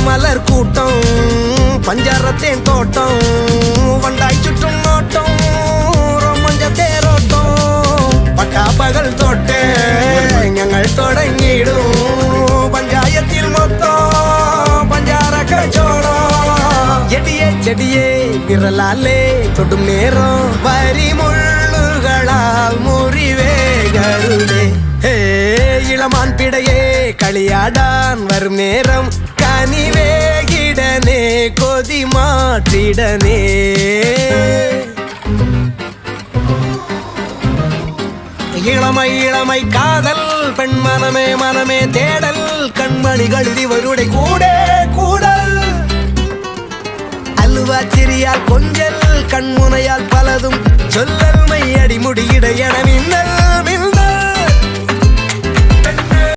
மலர் கூட்டம் பஞ்சாரத்தேன் தோட்டம் வண்டாய் சுற்றும் நோட்டம் ரொமஞ்ச தேரோட்டம் பட்டா பகல் தொட்டே ഞങ്ങൾ தொடங்கிடும் பஞ்சாயத்தில் மொத்தம் பஞ்சார கச்சோடம் செடியே செடியே விரலாலே தொடும் நேரம் வரி முள்ளுகளால் முறிவேகருளே இளமான் பிடையே களியாடான் வரும் நேரம் கனிவேகிடனே கொதி மாற்றிடனே இளமை இளமை காதல் பெண் மனமே மனமே தேடல் கண்மணிகள் இவருடைய கூட கூடல் அல்வாச்சிரியால் கொஞ்சல் கண்முனையால் பலதும் சொல்லல் மையடி முடியிட என மின்னல்